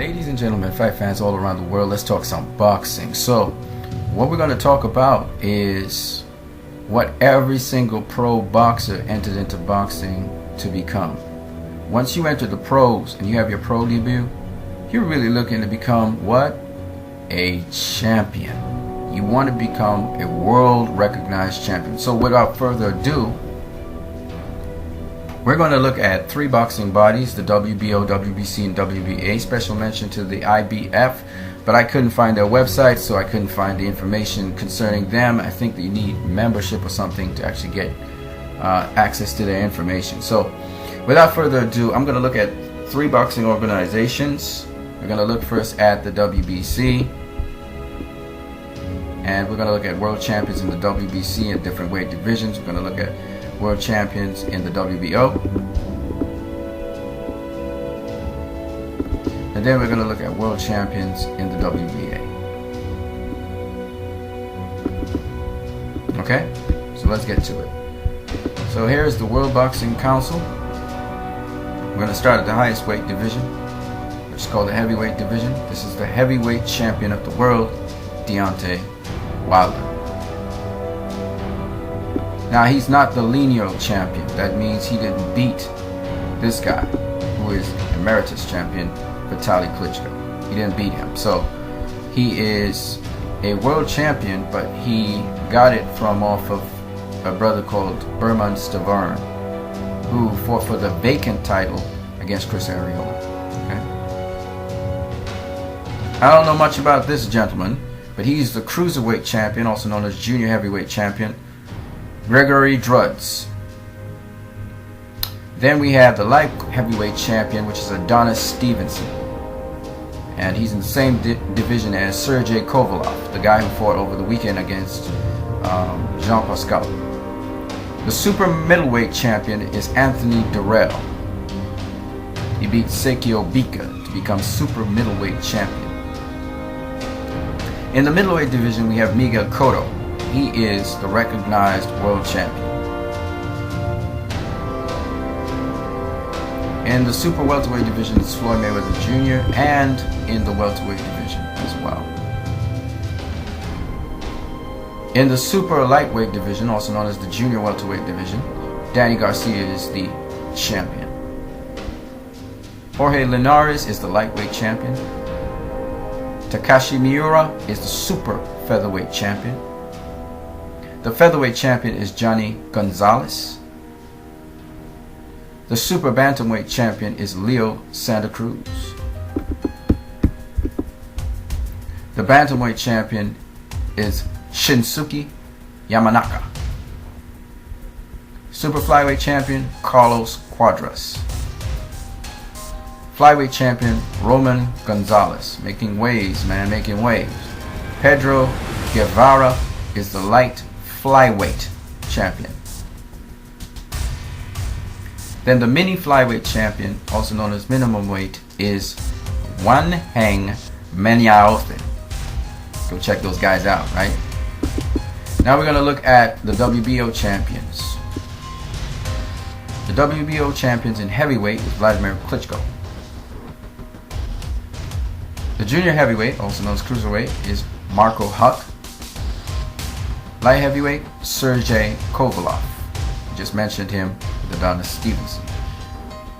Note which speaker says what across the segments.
Speaker 1: Ladies and gentlemen, fight fans all around the world, let's talk some boxing. So, what we're going to talk about is what every single pro boxer entered into boxing to become. Once you enter the pros and you have your pro debut, you're really looking to become what? A champion. You want to become a world recognized champion. So without further ado, we're going to look at three boxing bodies, the WBO, WBC, and WBA. Special mention to the IBF, but I couldn't find their website, so I couldn't find the information concerning them. I think that you need membership or something to actually get access to their information. So without further ado, I'm going to look at three boxing organizations. We're going to look first at the WBC, and we're going to look at world champions in the WBC in different weight divisions. We're going to look at world champions in the WBO, and then we're going to look at world champions in the WBA. Okay, so let's get to it. So here's the World Boxing Council. We're going to start at the highest weight division, which is called the heavyweight division. This is the heavyweight champion of the world, Deontay Wilder. Now, he's not the lineal champion. That means he didn't beat this guy, who is emeritus champion, Vitaly Klitschko. He didn't beat him. So he is a world champion, but he got it from off of a brother called Berman Stavern, who fought for the vacant title against Chris Arreola. Okay? I don't know much about this gentleman, but he's the cruiserweight champion, also known as junior heavyweight champion, Gregory Drudz. Then we have the light heavyweight champion, which is Adonis Stevenson, and he's in the same division as Sergey Kovalev, the guy who fought over the weekend against Jean Pascal. The super middleweight champion is Anthony Durrell. He beat Sekio Bika to become super middleweight champion. In the middleweight division, we have Miguel Cotto. He is the recognized world champion. In the super welterweight division, it's Floyd Mayweather Jr., and in the welterweight division as well. In the super lightweight division, also known as the junior welterweight division, Danny Garcia is the champion. Jorge Linares is the lightweight champion. Takashi Miura is the super featherweight champion. The featherweight champion is Johnny Gonzalez. The super bantamweight champion is Leo Santa Cruz. The bantamweight champion is Shinsuke Yamanaka. Super flyweight champion Carlos Cuadras. Flyweight champion Roman Gonzalez. Making waves, man, making waves. Pedro Guevara is the light flyweight champion. Then the mini flyweight champion, also known as minimum weight, is Wan Heng Menyaothin. Go check those guys out, right? Now we're going to look at the WBO champions. The WBO champions in heavyweight is Vladimir Klitschko. The junior heavyweight, also known as cruiserweight, is Marco Huck. Light heavyweight, Sergey Kovalev. Just mentioned him with Adonis Stevenson.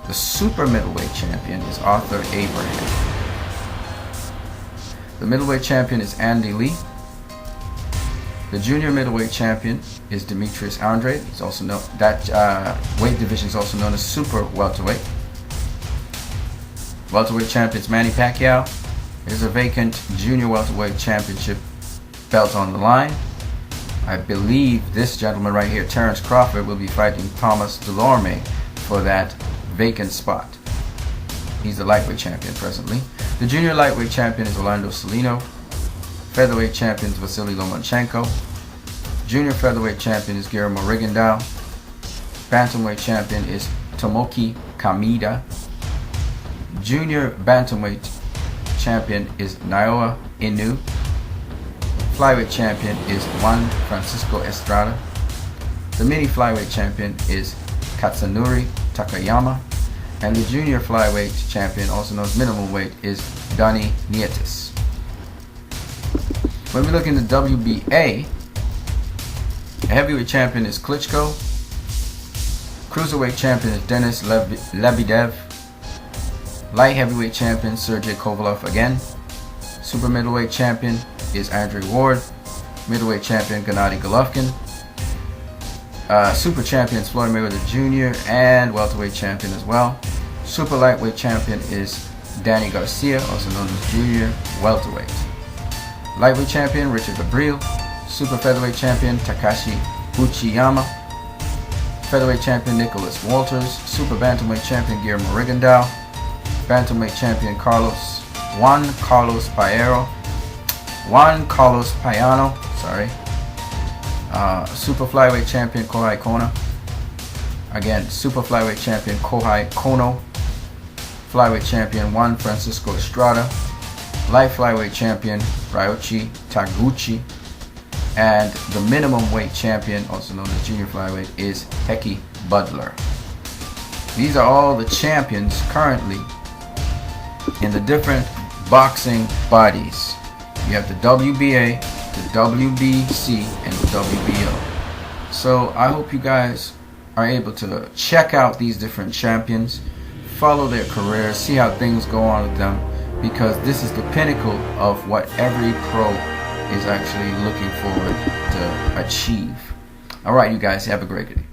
Speaker 1: The super middleweight champion is Arthur Abraham. The middleweight champion is Andy Lee. The junior middleweight champion is Demetrius Andrade. He's also known, that weight division is also known as super welterweight. Welterweight champion is Manny Pacquiao. There's a vacant junior welterweight championship belt on the line. I believe this gentleman right here, Terence Crawford, will be fighting Thomas Delorme for that vacant spot. He's the lightweight champion presently. The junior lightweight champion is Orlando Salino. Featherweight champion is Vasily Lomachenko. Junior featherweight champion is Guillermo Rigondeaux. Bantamweight champion is Tomoki Kameda. Junior bantamweight champion is Naoya Inoue. Flyweight champion is Juan Francisco Estrada. The mini flyweight champion is Katsunori Takayama. And the junior flyweight champion, also known as minimum weight, is Donnie Nietis. When we look in the WBA, the heavyweight champion is Klitschko. Cruiserweight champion is Denis Lebedev. Light heavyweight champion Sergey Kovalev again. Super middleweight champion is Andre Ward. Middleweight champion Gennady Golovkin. Super champion is Floyd Mayweather Jr. and welterweight champion as well. Super lightweight champion is Danny Garcia, also known as junior welterweight. Lightweight champion Richard Gabriel. Super featherweight champion Takashi Uchiyama. Featherweight champion Nicholas Walters. Super bantamweight champion Guillermo Rigondeaux. Bantamweight champion Juan Carlos Payano. Super flyweight champion Kohai Kona. Again, super flyweight champion Kohai Kono. Flyweight champion Juan Francisco Estrada. Light flyweight champion Ryoichi Taguchi. And the minimum weight champion, also known as junior flyweight, is Heki Butler. These are all the champions currently in the different boxing bodies. You have the WBA, the WBC, and the WBO. So I hope you guys are able to check out these different champions, follow their careers, see how things go on with them, because this is the pinnacle of what every pro is actually looking forward to achieve. Alright, you guys, have a great day.